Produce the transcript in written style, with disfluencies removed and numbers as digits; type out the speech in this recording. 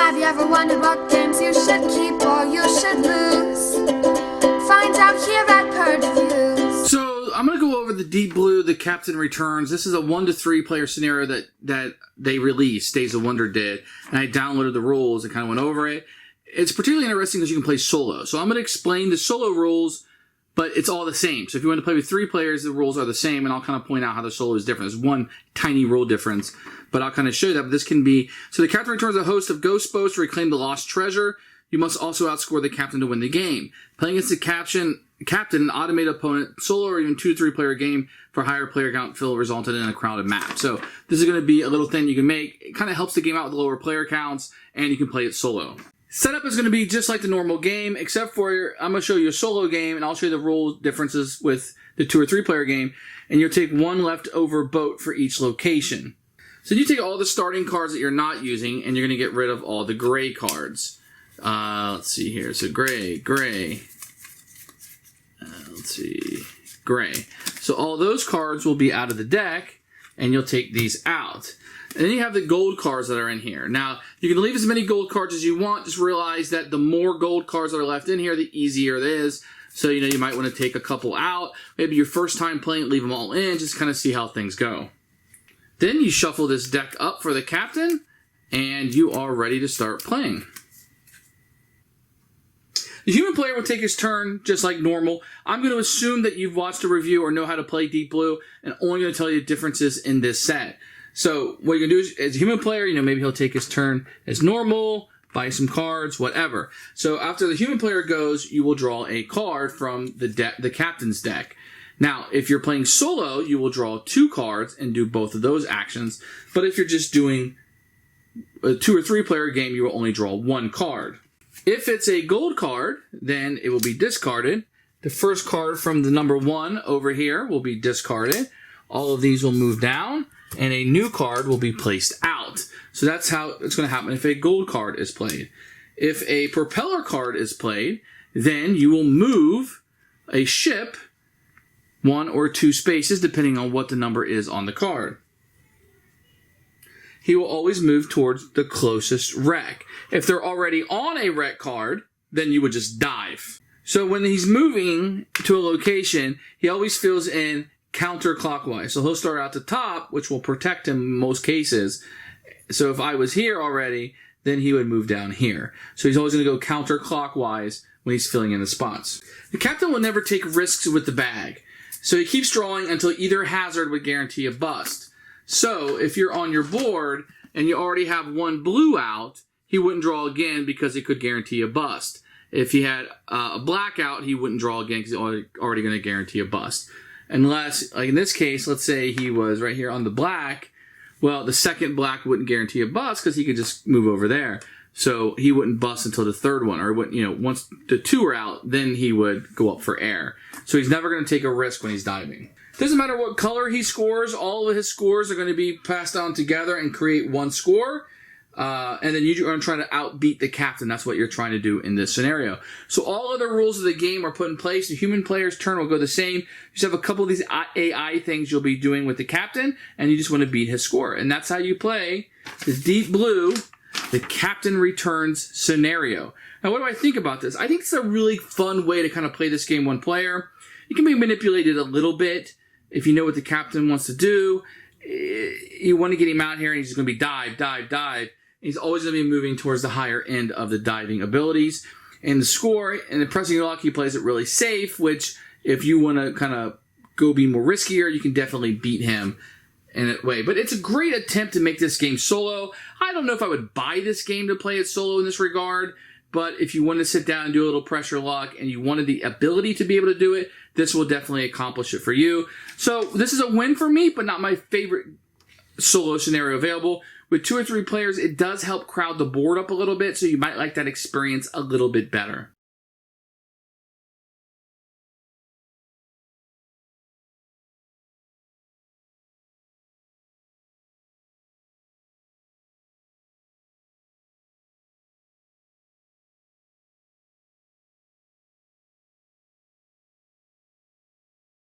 Have you ever wondered what games you should keep or you should lose? Find out here at Purge Reviews. So I'm going to go over the Deep Blue, the Captain Returns. This is a 1 to 3 player scenario that they released, Days of Wonder did. And I downloaded the rules and kind of went over it. It's particularly interesting because you can play solo. So I'm going to explain the solo rules, but it's all the same. So if you want to play with 3 players, the rules are the same, and I'll kind of point out how the solo is different. There's one tiny rule difference, but I'll kind of show you that. But this can be... So the Captain returns a host of ghost boats to reclaim the lost treasure. You must also outscore the captain to win the game. Playing against the captain, an automated opponent, solo or even 2 to 3 player game for higher player count fill resulted in a crowded map. So this is going to be a little thing you can make. It kind of helps the game out with lower player counts, and you can play it solo. Setup is going to be just like the normal game, except for I'm going to show you a solo game, and I'll show you the rule differences with the 2 or 3 player game, and you'll take 1 leftover boat for each location. So you take all the starting cards that you're not using, and you're going to get rid of all the gray cards. Let's see here. So gray. Let's see. Gray. So all those cards will be out of the deck, and you'll take these out. And then you have the gold cards that are in here. Now, you can leave as many gold cards as you want. Just realize that the more gold cards that are left in here, the easier it is. So, you might want to take a couple out. Maybe your first time playing, leave them all in. Just kind of see how things go. Then you shuffle this deck up for the captain, and you are ready to start playing. The human player will take his turn just like normal. I'm going to assume that you've watched a review or know how to play Deep Blue, and only going to tell you the differences in this set. So what you're going to do is, as a human player, maybe he'll take his turn as normal, buy some cards, whatever. So after the human player goes, you will draw a card from the captain's deck. Now, if you're playing solo, you will draw 2 cards and do both of those actions. But if you're just doing a 2 or 3 player game, you will only draw 1 card. If it's a gold card, then it will be discarded. The first card from the number 1 over here will be discarded. All of these will move down, and a new card will be placed out. So that's how it's going to happen if a gold card is played. If a propeller card is played, then you will move a ship 1 or 2 spaces, depending on what the number is on the card. He will always move towards the closest wreck. If they're already on a wreck card, then you would just dive. So when he's moving to a location, he always fills in counterclockwise. So he'll start out the top, which will protect him in most cases. So if I was here already, then he would move down here. So he's always going to go counterclockwise when he's filling in the spots. The captain will never take risks with the bag. So he keeps drawing until either hazard would guarantee a bust. So if you're on your board and you already have 1 blue out, he wouldn't draw again because it could guarantee a bust. If he had a black out, he wouldn't draw again because he's already going to guarantee a bust. Unless, like in this case, let's say he was right here on the black. Well, the second black wouldn't guarantee a bust because he could just move over there. So he wouldn't bust until the third one. Or once the 2 are out, then he would go up for air. So he's never going to take a risk when he's diving. Doesn't matter what color he scores. All of his scores are going to be passed down together and create 1 score. And then you're trying to outbeat the captain. That's what you're trying to do in this scenario. So all other rules of the game are put in place. The human player's turn will go the same. You just have a couple of these AI things you'll be doing with the captain, and you just want to beat his score. And that's how you play the Deep Blue, the Captain Returns scenario. Now, what do I think about this? I think it's a really fun way to kind of play this game 1 player. You can be manipulated a little bit if you know what the captain wants to do. You want to get him out here, and he's going to be dive. He's always going to be moving towards the higher end of the diving abilities. And the score, and the pressing your luck, he plays it really safe, which if you want to kind of go be more riskier, you can definitely beat him in that way. But it's a great attempt to make this game solo. I don't know if I would buy this game to play it solo in this regard, but if you want to sit down and do a little pressure luck and you wanted the ability to be able to do it, this will definitely accomplish it for you. So this is a win for me, but not my favorite solo scenario available. With 2 or 3 players, it does help crowd the board up a little bit, so you might like that experience a little bit better.